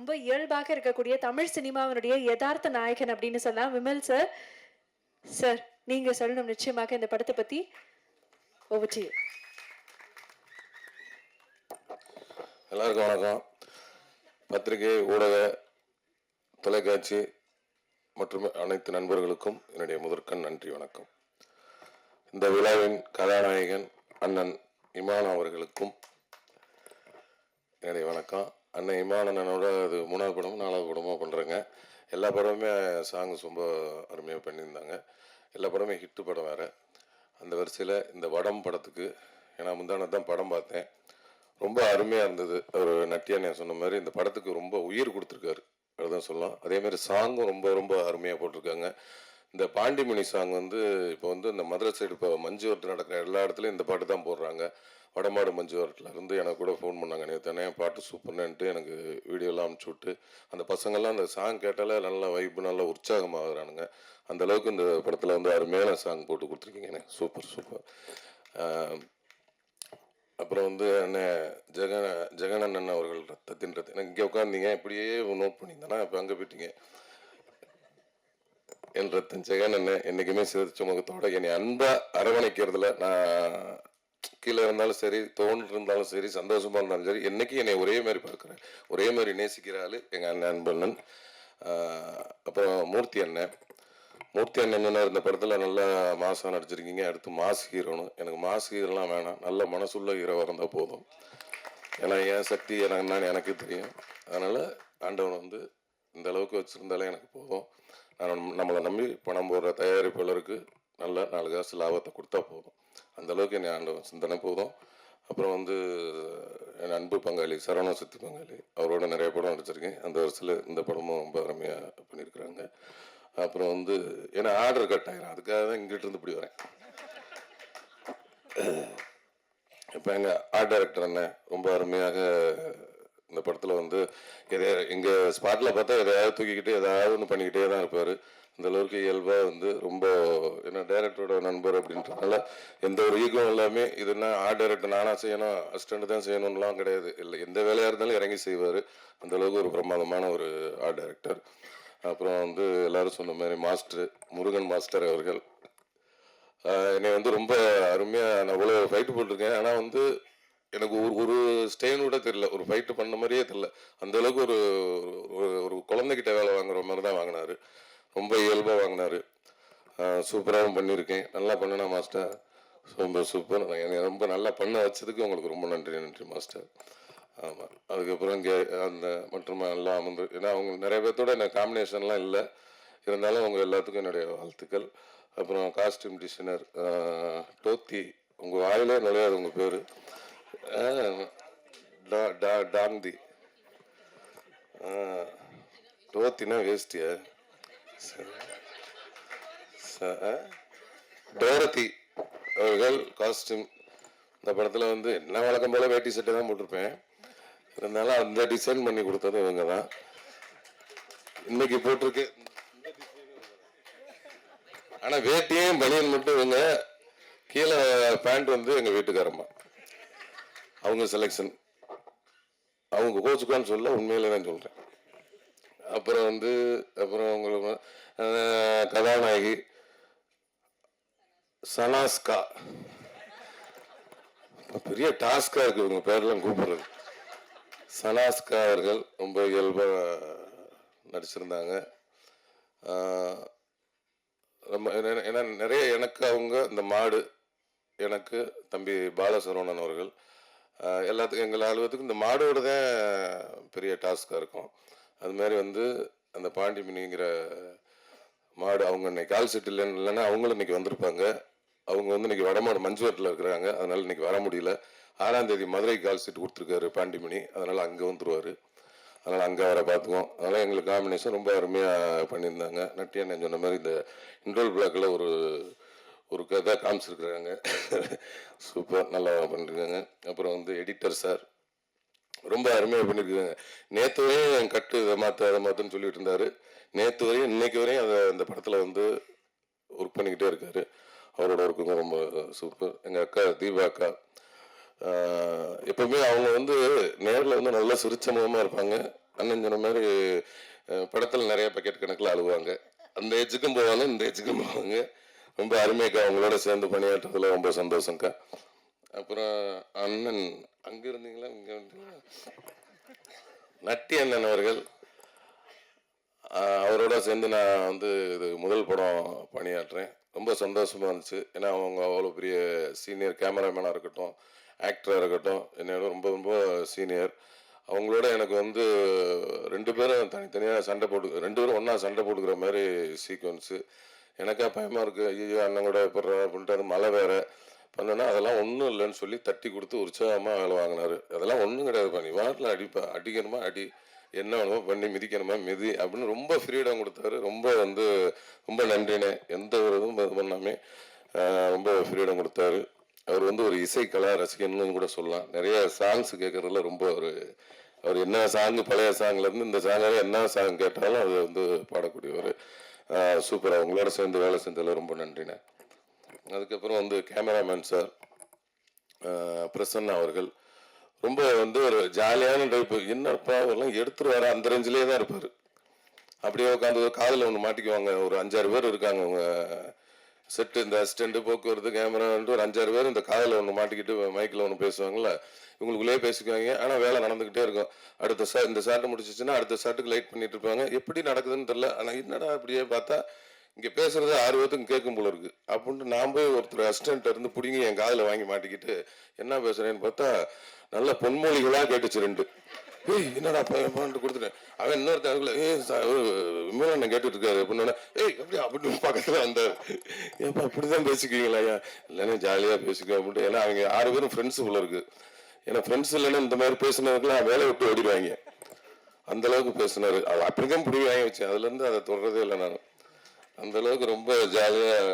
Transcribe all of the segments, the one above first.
ரொம்ப இயல்பாக இருக்கக்கூடிய தமிழ் சினிமாவினுடைய யதார்த்த நாயகன் அப்படின்னு சொல்லலாம் விமல் சார். சார் நீங்க சொல்லணும் நிச்சயமாக இந்த படத்தை பத்தி. Over to you. எல்லாருக்கும் வணக்கம். பத்திரிகை, ஊடக, தொலைக்காட்சி மற்றும் அனைத்து நண்பர்களுக்கும் என்னுடைய முதற்கண் நன்றி வணக்கம். இந்த விழாவின் கதாநாயகன் அண்ணன் இமான் அவர்களுக்கும் என்னுடைய வணக்கம். அண்ணன் இமான் அண்ணனோட அது 3வது படமும் 4வது படமும் பண்ணுறேங்க. எல்லா படமுமே சாங்ஸ் ரொம்ப அருமையாக பண்ணியிருந்தாங்க. எல்லா படமே ஹிட்டு படம் வேறு. அந்த வரிசையில் இந்த வடம் படத்துக்கு ஏன்னா முந்தானது தான் படம் பார்த்தேன், ரொம்ப அருமையாக இருந்தது. ஒரு நட்டியானே சொன்ன மாதிரி இந்த படத்துக்கு ரொம்ப உயிர் கொடுத்துருக்காரு அதுதான் சொல்லலாம். அதேமாதிரி சாங்கும் ரொம்ப ரொம்ப அருமையாக போட்டிருக்காங்க. இந்த பாண்டிமணி சாங் வந்து இப்போ வந்து இந்த மதுரை சைடு இப்போ மஞ்சு வரட்டு நடக்கிற எல்லா இடத்துலையும் இந்த பாட்டு தான் போடுறாங்க. வடமாடு மஞ்சு வரட்டில் இருந்து எனக்கு கூட ஃபோன் பண்ணாங்க, நேற்று பாட்டு சூப்பர்னுட்டு எனக்கு வீடியோலாம் அனுப்பிச்சி விட்டு அந்த பசங்கள்லாம் அந்த சாங் கேட்டாலே நல்லா வைப்பு நல்லா உற்சாகமாகறானுங்க. அந்தளவுக்கு இந்த படத்தில் வந்து அருமையான சாங் போட்டு கொடுத்துருக்கீங்க. Super super. அப்புறம் வந்து அண்ணன் ஜெகன் அண்ணன் அவர்கள் ரத்தத்தின் ரத்தம் எனக்கு இங்கே உட்காந்தீங்க இப்படியே நோட் பண்ணியிருந்தேன்னா இப்போ அங்கே போயிட்டீங்க. என் ரத்தன் ஜெகன் அண்ணன் என்றைக்குமே சிரிச்ச முகத்தோட என்னை அன்பா அரவணைக்கிறதுல நான் கீழே இருந்தாலும் சரி, தோன்று இருந்தாலும் சரி, சந்தோஷமா இருந்தாலும் சரி, என்னைக்கு என்னை ஒரே மாதிரி பார்க்குறேன், ஒரே மாதிரி நேசிக்கிற ஆள் எங்கள் அண்ணன் அன்பண்ணன். அப்புறம் மூர்த்தி அண்ணன் என்ன இந்த படத்தில் நல்லா மாசம் நடிச்சிருக்கீங்க. அடுத்து மாஸ் ஹீரோன்னு. எனக்கு மாஸ் ஹீரோலாம் வேணாம், நல்ல மனசுள்ள ஹீரோ இருந்தால் போதும். ஏன்னா என் சக்தி எனக்கு தெரியும். அதனால் ஆண்டவன் வந்து இந்த அளவுக்கு வச்சுருந்தாலே எனக்கு போதும். நம்மளை நம்பி பணம் போடுற தயாரிப்பாளருக்கு நல்ல 4 காசு லாபத்தை கொடுத்தா போதும். அந்த அளவுக்கு என்னை ஆண்டவன் சிந்தனை போதும். அப்புறம் வந்து என் அன்பு பங்காளி சரவண சக்தி பங்காளி, அவரோட நிறைய படம் நடிச்சிருக்கேன். அந்த வருஷத்தில் இந்த படமும் ரொம்ப அருமையாக பண்ணியிருக்கிறாங்க. அப்புறம் வந்து ஏன்னா ஆர்டர் கட் ஆகிரும், அதுக்காக தான் இங்கிட்டு இருந்து இப்படி வரேன். இப்போ எங்கள் ஆர்ட் டைரக்டர் அண்ணன் ரொம்ப அருமையாக இந்த படத்தில் வந்து எங்கள் ஸ்பாட்டில் பார்த்தா எதையாவது தூக்கிக்கிட்டு ஏதாவது ஒன்று பண்ணிக்கிட்டே தான் இருப்பார். இந்த அளவுக்கு இயல்பாக வந்து ரொம்ப என்ன டைரக்டரோட நண்பர் அப்படின்றதுனால எந்த ஒரு ஈகம் எல்லாமே இதுனா ஆர்ட் டைரக்டர் நானாக செய்யணும், அசிஸ்டண்ட் தான் செய்யணும்லாம் கிடையாது. இல்லை, எந்த வேலையாக இருந்தாலும் இறங்கி செய்வார். அந்த அளவுக்கு ஒரு பிரமாதமான ஒரு ஆர்ட் டைரக்டர். அப்புறம் வந்து எல்லாரும் சொன்ன மாதிரி மாஸ்டர் முருகன் மாஸ்டர் அவர்கள் என்னை வந்து ரொம்ப அருமையாக நான் இவ்வளோ ஃபைட்டு போட்டிருக்கேன். ஆனால் வந்து எனக்கு ஒரு ஸ்டெயின் கூட தெரியல, ஒரு ஃபைட்டு பண்ண மாதிரியே தெரியல. அந்த அளவுக்கு ஒரு ஒரு குழந்தைகிட்ட வேலை வாங்குற மாதிரி தான் வாங்கினாரு. ரொம்ப இயல்பாக வாங்கினாரு. சூப்பராகவும் பண்ணியிருக்கேன். நல்லா பண்ணனா மாஸ்டர், ரொம்ப சூப்பர். என்னை ரொம்ப நல்லா பண்ண வச்சதுக்கு உங்களுக்கு ரொம்ப நன்றி மாஸ்டர். ஆமாம். அதுக்கப்புறம் இங்கே அந்த மற்றும் எல்லாம் வந்து ஏன்னா அவங்க நிறைய பேர்த்தோட எனக்கு காம்பினேஷன்லாம் இல்லை, இருந்தாலும் அவங்க எல்லாத்துக்கும் என்னுடைய வாழ்த்துக்கள். அப்புறம் காஸ்டியூம் டிசைனர் டோத்தி, உங்கள் வாயிலே நுழையாது உங்கள் பேர், டாந்தி. டோத்தினா வேஸ்டியா? டோரத்தி அவர்கள் காஸ்டியூம். இந்த படத்தில் வந்து நான் வழக்கம் போல வேட்டி சட்டை தான் போட்டிருப்பேன், இருந்தாலும் அந்த டிசைன் பண்ணி கொடுத்தது இவங்க தான். இன்னைக்கு போட்டிருக்கு. ஆனால் வேட்டியும் பனியன் மட்டும் இவங்க, கீழே பேண்ட் வந்து எங்கள் வீட்டுக்காரம்மா அவங்க செலெக்ஷன். அவங்க கோச்சுக்கான்னு சொல்ல, உண்மையில தான் சொல்கிறேன். அப்புறம் வந்து உங்களுக்கு கதாநாயகி சனாஸ்கா, பெரிய டாஸ்கா இருக்கு இவங்க பேர்லாம் கூப்பிடுறது. சனாஸ்கா அவர்கள் ரொம்ப இயல்பாக நடிச்சிருந்தாங்க. ஏன்னா நிறைய எனக்கு அவங்க இந்த மாடு, எனக்கு தம்பி பாலசரவணன் அவர்கள் எல்லாத்துக்கும் எங்கள் அலுவலகத்துக்கு இந்த மாடோடு தான் பெரிய டாஸ்காக இருக்கும். அது மாதிரி வந்து அந்த பாண்டிமணிங்கிற மாடு அவங்க இன்னைக்கு கால் செட் இல்லைன்னா அவங்களும் இன்னைக்கு வந்திருப்பாங்க. அவங்க வந்து இன்னைக்கு வடமாடு மஞ்சுவரத்தில் இருக்கிறாங்க, அதனால இன்னைக்கு வர முடியல. 6ஆம் தேதி மதுரை கால் செட் கொடுத்துருக்காரு பாண்டிமணி, அதனால அங்கே வந்துருவார். அதனால் அங்கே வர பார்த்துக்குவோம். அதனால் எங்களுக்கு காம்பினேஷன் ரொம்ப அருமையாக பண்ணியிருந்தாங்க. நட்டியானே சொன்ன மாதிரி இந்த இன்ட்ரோல் பிளாக்கில் ஒரு கதை காமிச்சிருக்கிறாங்க. சூப்பர், நல்லா பண்ணியிருக்காங்க. அப்புறம் வந்து எடிட்டர் சார் ரொம்ப அருமையாக பண்ணியிருக்காங்க. நேற்று வரையும் என் கட்டு இதை மாற்றுன்னு சொல்லிட்டு இருந்தார். நேற்று வரையும் இன்னைக்கு வரையும் அந்த படத்தில் வந்து ஒர்க் பண்ணிக்கிட்டே இருக்காரு. அவரோட ஒர்க்குங்க ரொம்ப சூப்பர். எங்கள் அக்கா தீபா அக்கா எப்பவுமே அவங்க வந்து நேரில் வந்து நல்லா சிரிச்ச முகமாக இருப்பாங்க, அண்ணன் சொன்ன மாதிரி படத்தில் நிறைய பக்கெட் கணக்கில் அழுவாங்க. அந்த ஏஜுக்கும் போவாங்க, இந்த ஏஜுக்கும் போவாங்க. ரொம்ப அருமைக்கா, அவங்களோட சேர்ந்து பணியாற்றுறதுல ரொம்ப சந்தோஷம்க்கா. அப்புறம் அண்ணன் அங்கே இருந்தீங்களா, இங்கே இருந்தீங்களா, நட்டி அண்ணன் அவர்கள், அவரோட சேர்ந்து நான் வந்து இது முதல் படம் பணியாற்றுறேன். ரொம்ப சந்தோஷமாக இருந்துச்சு. ஏன்னா அவங்க அவ்வளோ பெரிய சீனியர் கேமராமேனாக இருக்கட்டும், ஆக்டராக இருக்கட்டும், என்னோட ரொம்ப ரொம்ப சீனியர். அவங்களோட எனக்கு வந்து 2 பேரும் தனித்தனியாக சண்டை போட்டு 2 பேரும் ஒன்றா சண்டை போட்டுக்கிற மாதிரி சீக்வன்ஸு. எனக்கா பயமாக இருக்குது, ஐயோ அண்ணன் கூட எப்பட்றா அப்படின்ட்டு. அது மழை வேறு பண்ணோன்னா அதெல்லாம் ஒன்றும் இல்லைன்னு சொல்லி தட்டி கொடுத்து உற்சாகமாக வேலை வாங்கினார். அதெல்லாம் ஒன்றும் கிடையாதுப்பா, நீ வாட்டில் அடிக்கணுமா அடி, என்ன வேணுமோ பண்ணி, மிதிக்கணுமா மிதி அப்படின்னு ரொம்ப ஃப்ரீடம் கொடுத்தாரு. ரொம்ப வந்து ரொம்ப நன்றினே. எந்த ஒரு இதுவும் இது பண்ணாமே ரொம்ப ஃப்ரீடம் கொடுத்தாரு. அவர் வந்து ஒரு இசைக்கலா ரசிகன்னு கூட சொல்லலாம். நிறைய சாங்ஸ் கேட்கறதுல ரொம்ப அவர் என்ன சாங், பழைய சாங்லேருந்து இந்த சாங்காக என்ன சாங் கேட்டாலும் அது வந்து பாடக்கூடியவர். சூப்பராக அவங்களோட சேர்ந்து வேலை செஞ்சதில் ரொம்ப நன்றினே. அதுக்கப்புறம் வந்து கேமராமேன் சார் பிரசன்னா அவர்கள் ரொம்ப வந்து ஒரு ஜாலியான டைப்பு. என்னப்பா அவரெல்லாம் எடுத்துட்டு வர அந்த ரேஞ்சிலே தான் இருப்பார். அப்படியே உட்காந்து காதில் ஒன்று மாட்டிக்குவாங்க. ஒரு 5-6 பேர் இருக்காங்க அவங்க செட்டு, இந்த அசிஸ்டண்ட், போக்குவரத்து, கேமரான்ட்டு ஒரு 5-6 பேர் இந்த காதில் ஒன்று மாட்டிக்கிட்டு மைக்கில் ஒன்று பேசுவாங்கள்ல, இவங்களுக்குள்ளேயே பேசிக்குவாங்க. ஆனால் வேலை நடந்துக்கிட்டே இருக்கும். அடுத்த இந்த ஷார்ட் முடிச்சிச்சுன்னா அடுத்த ஷார்ட்டுக்கு லைட் பண்ணிட்டு இருப்பாங்க. எப்படி நடக்குதுன்னு தெரில. ஆனால் என்னடா அப்படியே பார்த்தா இங்கே பேசுறது 6 பேர்த்துக்கும் கேட்கும் போல இருக்கு அப்படின்ட்டு நான் போய் ஒருத்தர் அசிஸ்டன்ட் இருந்து பிடிங்கி என் காதில் வாங்கி மாட்டிக்கிட்டு என்ன பேசுறேன்னு பார்த்தா நல்ல பொன்மொழிகளாக கேட்டுச்சு 2. ஏய் என்னடா பையன்ட்டு கொடுத்துட்டேன். அவன் இன்னொருத்தவங்கள விமலண்ணன் கேட்டுட்டு இருக்காரு அப்படின்னா, ஏய் எப்படி அப்படின்னு பக்கத்தில் வந்தார். ஏப்பா அப்படிதான் பேசிக்குவீங்களா? ஐயா இல்லைன்னா ஜாலியாக பேசிக்குவோம் அப்படின்ட்டு. ஏன்னா அவங்க 6 பேரும் ஃப்ரெண்ட்ஸு போல இருக்கு. ஏன்னா ஃப்ரெண்ட்ஸ் இல்லைன்னா இந்த மாதிரி பேசுனதுக்கெல்லாம் வேலையை விட்டு ஓடிடுவாங்க. அந்த அளவுக்கு பேசினாரு. அப்படிதான் பிடி வாங்கி வச்சேன். அதுலேருந்து அதை தொடரதே இல்லை நான். அந்த அளவுக்கு ரொம்ப ஜாலியாக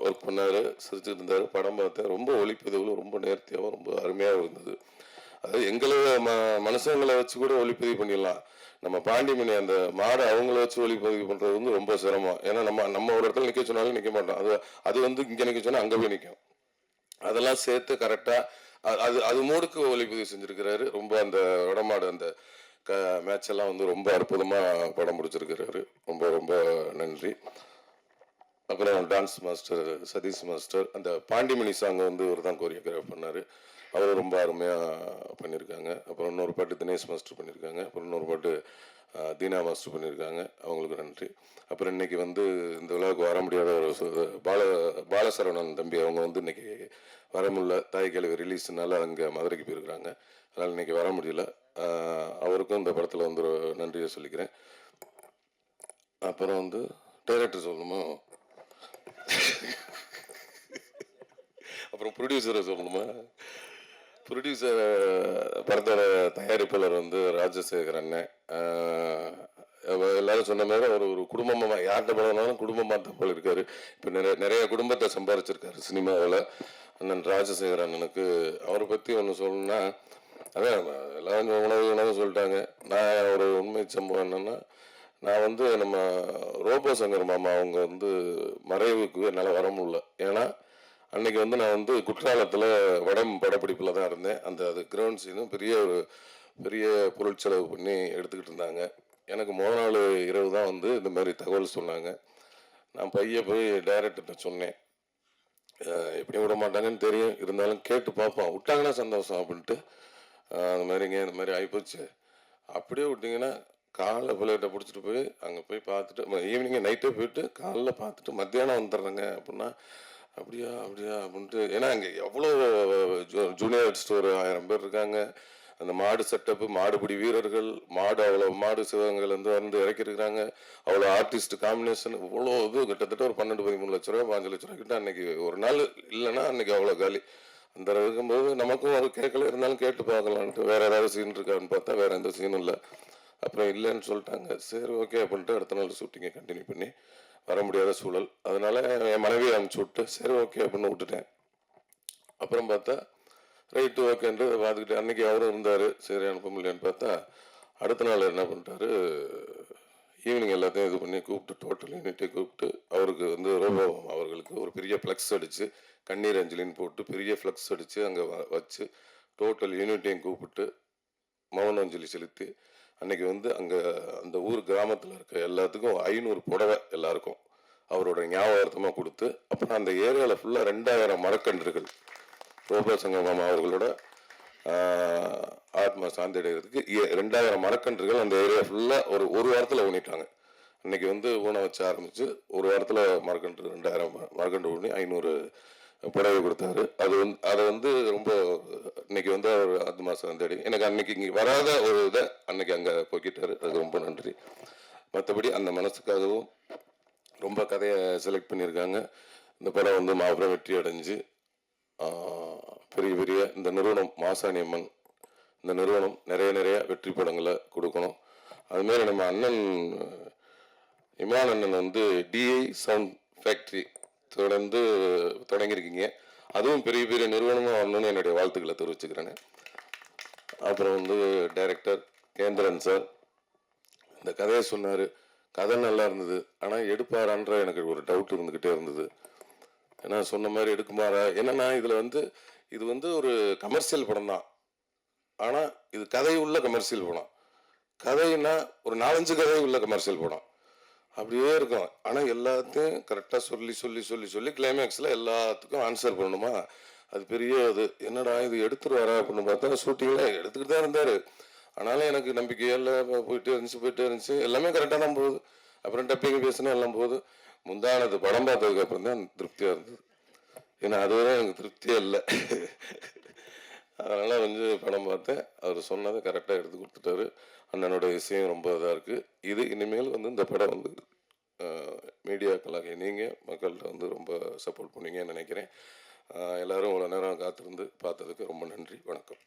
ஒர்க் பண்ணார், சிரிச்சுட்டு இருந்தார். படம் பார்த்தேன். ரொம்ப ஒளிப்பதிவுகளும் ரொம்ப நேர்த்தியாகவும் ரொம்ப அருமையாக இருந்தது. அதாவது எங்களை மனுஷங்களை வச்சு கூட ஒளிப்பதிவு பண்ணிடலாம். நம்ம பாண்டிமணி அந்த மாடை அவங்கள வச்சு ஒளிப்பதிவு பண்ணுறது வந்து ரொம்ப சிரமம். ஏன்னா நம்ம ஒரு இடத்துல நிற்க சொன்னாலும் நிற்க மாட்டோம். அது வந்து இங்கே நிற்க சொன்னால் அங்கே போய் நிற்கும். அதெல்லாம் சேர்த்து கரெக்டாக அது மூடுக்கு ஒளிப்பதிவு செஞ்சுருக்கிறாரு. ரொம்ப அந்த வடமாடு அந்த மேட்ச் எல்லாம் வந்து ரொம்ப அற்புதமாக படம் முடிச்சிருக்கிறாரு. ரொம்ப ரொம்ப நன்றி. அப்புறம் டான்ஸ் மாஸ்டர் சதீஷ் மாஸ்டர், அந்த பாண்டிமணி சாங்கை வந்து இவர் தான் கோரியோகிராஃப் பண்ணார். அவர் ரொம்ப அருமையாக பண்ணியிருக்காங்க. அப்புறம் இன்னொரு பாட்டு தினேஷ் மாஸ்டர் பண்ணியிருக்காங்க. அப்புறம் இன்னொரு பாட்டு தீனா மாஸ்டர் பண்ணியிருக்காங்க. அவங்களுக்கு நன்றி. அப்புறம் இன்னைக்கு வந்து இந்த விழாவுக்கு வர முடியாத ஒரு பாலசரவணன் தம்பி, அவங்க வந்து இன்னைக்கு வர முடியல, தாய் கேள்வி ரிலீஸ்னால அங்கே மதுரைக்கு போயிருக்கிறாங்க. அதனால் இன்னைக்கு வர முடியல. அவருக்கும் இந்த படத்தில் வந்து ஒரு நன்றியை சொல்லிக்கிறேன். அப்புறம் வந்து டைரக்டர் சொல்லணுமா, அப்புறம் ப்ரொடியூசரை சொல்லணுமா? ப்ரொடியூசர் படத்தோட தயாரிப்பாளர் வந்து ராஜசேகர் அண்ணன். எல்லாரும் சொன்ன மாதிரி அவர் ஒரு குடும்பமாக, யார்கிட்ட படம்னாலும் குடும்பமாக தான் போல இருக்காரு. இப்போ நிறைய குடும்பத்தை சம்பாரிச்சிருக்காரு சினிமாவில். அண்ணன் ராஜசேகர் அண்ணனுக்கு அவரை பற்றி ஒன்று சொல்லணும்னா, அதான் எல்லாரும் உணவு சொல்லிட்டாங்க. நான் ஒரு உண்மை சம்பவம் என்னன்னா, நான் வந்து நம்ம ரோபோ சங்கர் மாமா அவங்க வந்து மறைவுக்கு என்னால் வர முடியல. ஏன்னா அன்னைக்கு வந்து நான் வந்து குற்றாலத்தில் வடம் படப்பிடிப்பில் தான் இருந்தேன். அது கிரவுண்ட் சீனும் பெரிய பொருட்செலவு பண்ணி எடுத்துக்கிட்டு இருந்தாங்க. எனக்கு முதல் நாள் இரவு தான் வந்து இந்த மாதிரி தகவல் சொன்னாங்க. நான் போய் டைரக்டர்கிட்ட சொன்னேன், எப்படியும் விட மாட்டாங்கன்னு தெரியும், இருந்தாலும் கேட்டு பார்ப்போம், விட்டாங்கன்னா சந்தோஷம் அப்படின்ட்டு. அந்த மாதிரிங்க இந்த மாதிரி ஆகிப்போச்சு, அப்படியே விட்டிங்கன்னா காலைல பிள்ளைகிட்ட பிடிச்சிட்டு போய் அங்கே போய் பார்த்துட்டு ஈவினிங்கே நைட்டே போயிட்டு காலைல பார்த்துட்டு மத்தியானம் வந்துடுறேங்க அப்படின்னா, அப்படியா அப்படின்ட்டு. ஏன்னா அங்கே எவ்வளோ ஜூனியர் ஆர்டிஸ்ட் ஒரு 1000 பேர் இருக்காங்க. அந்த மாடு செட்டப்பு, மாடுபிடி வீரர்கள், அவ்வளோ மாடு சிவகங்கையிலேருந்து வந்து இறக்கிருக்கிறாங்க. அவ்வளோ ஆர்டிஸ்ட் காம்பினேஷன், இவ்வளோ இது கிட்டத்தட்ட ஒரு 12-13 லட்ச ரூபா 5 லட்ச ரூபா கிட்ட அன்னைக்கு ஒரு நாள் இல்லைன்னா அன்னைக்கு அவ்வளோ காலி. அந்த இருக்கும்போது நமக்கும் அது கேட்கல, இருந்தாலும் கேட்டு பார்க்கலான்ட்டு வேற ஏதாவது சீன் இருக்கான்னு பார்த்தா வேற எந்த சீனும் இல்லை. அப்புறம் இல்லைன்னு சொல்லிட்டாங்க. சரி ஓகே அப்படின்ட்டு அடுத்த நாள் ஷூட்டிங்கை கண்டினியூ பண்ணி வர முடியாத சூழல். அதனால என் மனைவியை அனுப்பிச்சி விட்டு சரி ஓகே அப்படின்னு விட்டுட்டேன். அப்புறம் பார்த்தா ரைட்டு ஓகேன்ட்டு பார்த்துக்கிட்டு அன்னைக்கு அவரும் இருந்தார். சரி அனுப்ப முடியலன்னு பார்த்தா அடுத்த நாள் என்ன பண்ணிட்டாரு, ஈவினிங் எல்லாத்தையும் இது பண்ணி கூப்பிட்டு டோட்டல் யூனிட்டை கூப்பிட்டு அவருக்கு வந்து ரோபோ அவர்களுக்கு ஒரு பெரிய ஃப்ளக்ஸ் அடித்து கண்ணீர் அஞ்சலின்னு போட்டு பெரிய ஃப்ளக்ஸ் அடித்து அங்கே வச்சு டோட்டல் யூனிட்டையும் கூப்பிட்டு மௌன அஞ்சலி செலுத்தி அன்னைக்கு வந்து அங்கே அந்த ஊர் கிராமத்தில் இருக்க எல்லாத்துக்கும் 500 புடவை எல்லாருக்கும் அவரோட ஞாபகார்த்தமாக கொடுத்து, அப்புறம் அந்த ஏரியாவில் ஃபுல்லாக 2000 மரக்கன்றுகள் ரோபோசங்க மாமா அவர்களோட ஆத்மா சாந்தி அடைகிறதுக்கு 2000 மரக்கன்றுகள் அந்த ஏரியா ஃபுல்லாக ஒரு வாரத்தில் ஊனிட்டாங்க. அன்னைக்கு வந்து ஊனை வச்சு ஆரம்பித்து ஒரு வாரத்தில் மரக்கன்று 2000 மரக்கன்று ஊனி 500 புடவை கொடுத்தாரு. அதை வந்து ரொம்ப இன்னைக்கு வந்து அவர் ஆத்மா சாந்தி எனக்கு அன்னைக்கு இங்கே வராத ஒரு இதை அன்னைக்கு அங்கே போக்கிட்டாரு. அது ரொம்ப நன்றி. மற்றபடி அந்த மனசுக்காகவும் ரொம்ப கதையை செலக்ட் பண்ணியிருக்காங்க. இந்த படம் வந்து மாபெரும் வெற்றி அடைஞ்சு பெரிய பெரிய இந்த நிறுவனம் மாசாணி அம்மன் இந்த நிறுவனம் நிறைய வெற்றி படங்களை கொடுக்கணும். அதுமாரி நம்ம அண்ணன் இமான் அண்ணன் வந்து டிஐ சவுண்ட் ஃபேக்ட்ரி தொடர்ந்து தொடங்கியிருக்கீங்க. அதுவும் பெரிய பெரிய நிறுவனமாக வரணும்னு என்னுடைய வாழ்த்துக்களை தெரிவிச்சுக்கிறேன். அப்புறம் வந்து டைரக்டர் கேந்திரன் சார் இந்த கதையை சொன்னார். கதை நல்லா இருந்தது, ஆனால் எடுப்பாரான்ற எனக்கு ஒரு டவுட் இருந்துக்கிட்டே இருந்தது. ஏன்னா சொன்ன மாதிரி எடுக்குமாறா, என்னன்னா இதில் வந்து இது வந்து ஒரு கமர்ஷியல் படம் தான், ஆனால் இது கதை உள்ள கமர்ஷியல் படம். கதைன்னா ஒரு 4-5 கதை உள்ள கமர்ஷியல் படம் அப்படியே இருக்கும். ஆனால் எல்லாத்தையும் கரெக்டாக சொல்லி கிளைமேக்ஸில் எல்லாத்துக்கும் ஆன்சர் பண்ணணுமா, அது பெரிய இது. என்னடா இது எடுத்துருவாரா அப்படின்னு பார்த்தா ஷூட்டிங்கில் எடுத்துக்கிட்டு தான் இருந்தார். ஆனாலும் எனக்கு நம்பிக்கையெல்லாம் போயிட்டே இருந்துச்சு. எல்லாமே கரெக்டாக தான் போகுது. அப்புறம் டப்பிங்க பேசினா எல்லாம் போகுது. முந்தானது படம் பார்த்ததுக்கு அப்புறம் தான் திருப்தியாக இருந்தது. ஏன்னா அதுவரை எனக்கு திருப்தியே இல்லை. அதனால வந்து படம் பார்த்தேன். அவர் சொன்னதை கரெக்டாக எடுத்து கொடுத்துட்டாரு. அண்ணனோட விஷயம் ரொம்ப இதாக இருக்குது. இது இனிமேல் வந்து இந்த படம் வந்து மீடியாக்களாக நீங்கள் மக்கள்கிட்ட வந்து ரொம்ப சப்போர்ட் பண்ணுவீங்கன்னு நினைக்கிறேன். எல்லாரும் இவ்வளோ நேரம் காத்திருந்து பார்த்ததுக்கு ரொம்ப நன்றி. வணக்கம்.